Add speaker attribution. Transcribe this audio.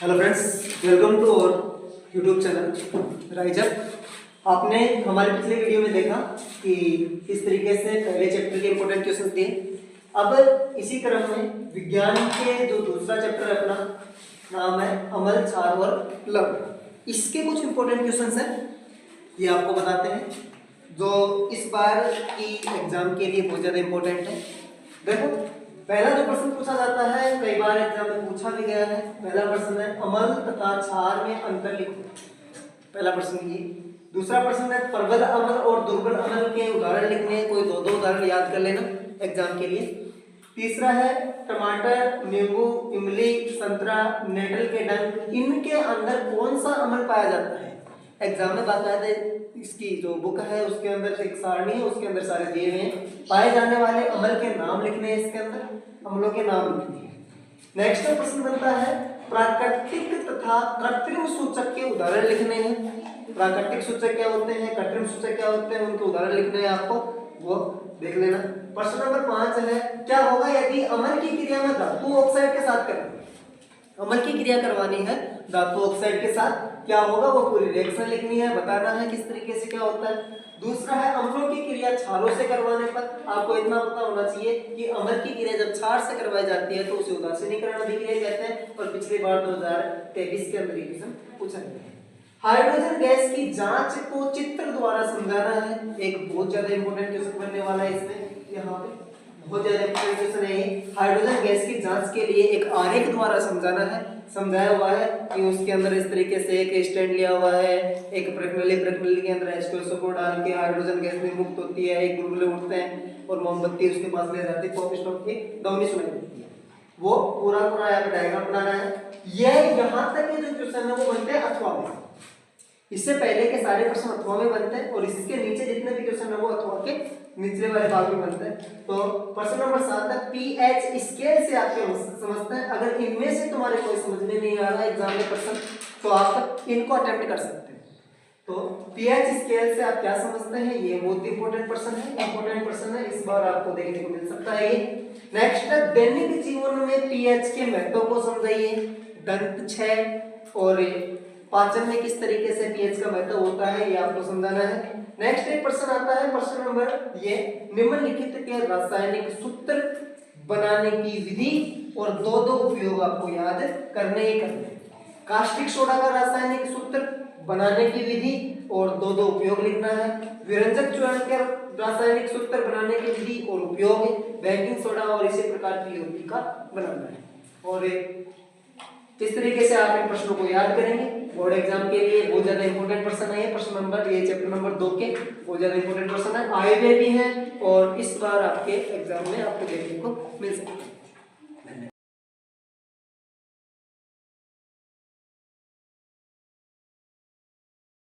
Speaker 1: Hello friends, welcome to our YouTube channel rise up. आपने हमारे पिछले वीडियो में देखा कि इस तरीके से पहले चैप्टर के इंपॉर्टेंट क्वेश्चन दिए। अब इसी क्रम में विज्ञान के जो दूसरा चैप्टर है अपना नाम है अमल, छार और लव। इसके कुछ इंपॉर्टेंट क्वेश्चन हैं, ये आपको बताते हैं जो इस बार की एग्जाम के लिए बहुत ज़्यादा इंपॉर्टेंट है। देखो, पहला जो प्रश्न पूछा जाता है, कई बार एग्जाम में पूछा भी गया है। पहला प्रश्न है अमल तथा छार में अंतर लिखो। पहला प्रश्न ये। दूसरा प्रश्न है प्रबल अमल और दुर्बल अमल के उदाहरण लिखने हैं। कोई दो उदाहरण याद कर लेना एग्जाम के लिए। तीसरा है टमाटर, नींबू, इमली, संतरा, नेटल के डंक, इनके अंदर कौन सा अमल पाया जाता है। एग्जाम में बाकायदा इसकी जो बुक है उसके अंदर एक सारणी है, उसके अंदर सारे दिए हुए हैं। पाए जाने वाले अमल के नाम लिखने हैं, इसके अंदर अमलों के नाम लिखने हैं। नेक्स्ट प्रश्न बनता है प्राकृतिक तथा कृत्रिम सूचक के उदाहरण लिखने हैं। प्राकृतिक सूचक क्या होते हैं, कृत्रिम सूचक क्या होते हैं, उनके उदाहरण लिखने हैं आपको, वो देख लेना। प्रश्न नंबर 5 है क्या होगा यदि अमल की क्रिया में धातु ऑक्साइड के साथ करें। अमल की क्रिया करवानी है धातु ऑक्साइड के साथ, क्या होगा वो पूरी रिएक्शन लिखनी है, बताना है किस तरीके से क्या होता है। दूसरा है अम्लों की क्रिया क्षारों से करवाने पर आपको इतना पता होना चाहिए कि अमल की क्रिया जब क्षार से करवाई जाती है तो उसे उदासीनीकरण अभिक्रिया कहते हैं। और पिछली बार 2023 के अंदर क्वेश्चन पूछा गया है। हाइड्रोजन गैस की जांच को चित्र द्वारा समझाना है। एक बहुत ज्यादा इंपॉर्टेंट क्वेश्चन बनने वाला है इसमें, यहाँ पे बहुत ज्यादा इंपॉर्टेंट क्वेश्चन है। हाइड्रोजन गैस की जांच के लिए एक आरेख द्वारा समझाना है। समझाया हुआ है कि उसके अंदर इस तरीके से एक स्टैंड लिया हुआ है, एक प्रज्वलित के अंदर H2SO को डाल के हाइड्रोजन गैस निर्मुक्त होती है, एक बुलबुले उठते हैं और मोमबत्ती उसके पास ले जाते हैं, पॉप स्टॉप की ध्वनि सुनाई देती है। वो पूरा यहाँ पे डायग्राम बनाना है। यह यहाँ तक के जो क्वेश्चन है वो बनते हैं अथवा में। इससे पहले के सारे प्रश्न अथवा में बनते हैं और इसके नीचे जितने भी क्वेश्चन है वो अथवा के निचले वाले भाग में बनते हैं। तो प्रश्न नंबर 7 तक पीएच स्केल से आप क्या समझते हैं। अगर इनमें से तुम्हारे कोई समझ में नहीं आ रहा है एग्जाम में प्रश्न, तो आप इनको अटेम्प्ट कर सकते हैं। तो पीएच स्केल से आप क्या समझते हैं, ये बहुत इंपॉर्टेंट प्रश्न है, इंपॉर्टेंट प्रश्न है, इस बार आपको देखने को मिल सकता है ये। नेक्स्ट, दैनिक जीवन में पीएच के महत्व को समझाइए। दंत 6 और पाचन में किस तरीके से पीएच का महत्व होता है ये आपको समझाना है। नेक्स्ट एक प्रश्न आता है, प्रश्न नंबर ये निम्नलिखित के रासायनिक सूत्र बनाने की विधि और दो उपयोग आपको याद करने ही करने। कास्टिक सोडा का रासायनिक सूत्र बनाने की विधि और दो उपयोग लिखना है। विरंजक चूर्ण के रासायनिक सूत्र बनाने की विधि और उपयोग, बेकिंग सोडा और इसी प्रकार पीओपी का बनाना है। और इस तरीके से आप इन प्रश्नों को याद करेंगे। बोर्ड एग्जाम के लिए बहुत ज्यादा इंपॉर्टेंट प्रश्न है प्रश्न नंबर, ये चैप्टर नंबर 2 के बहुत ज्यादा इंपॉर्टेंट प्रश्न है, आए हुए भी हैं और इस बार आपके एग्जाम में आपको देखने को मिल सकते हैं।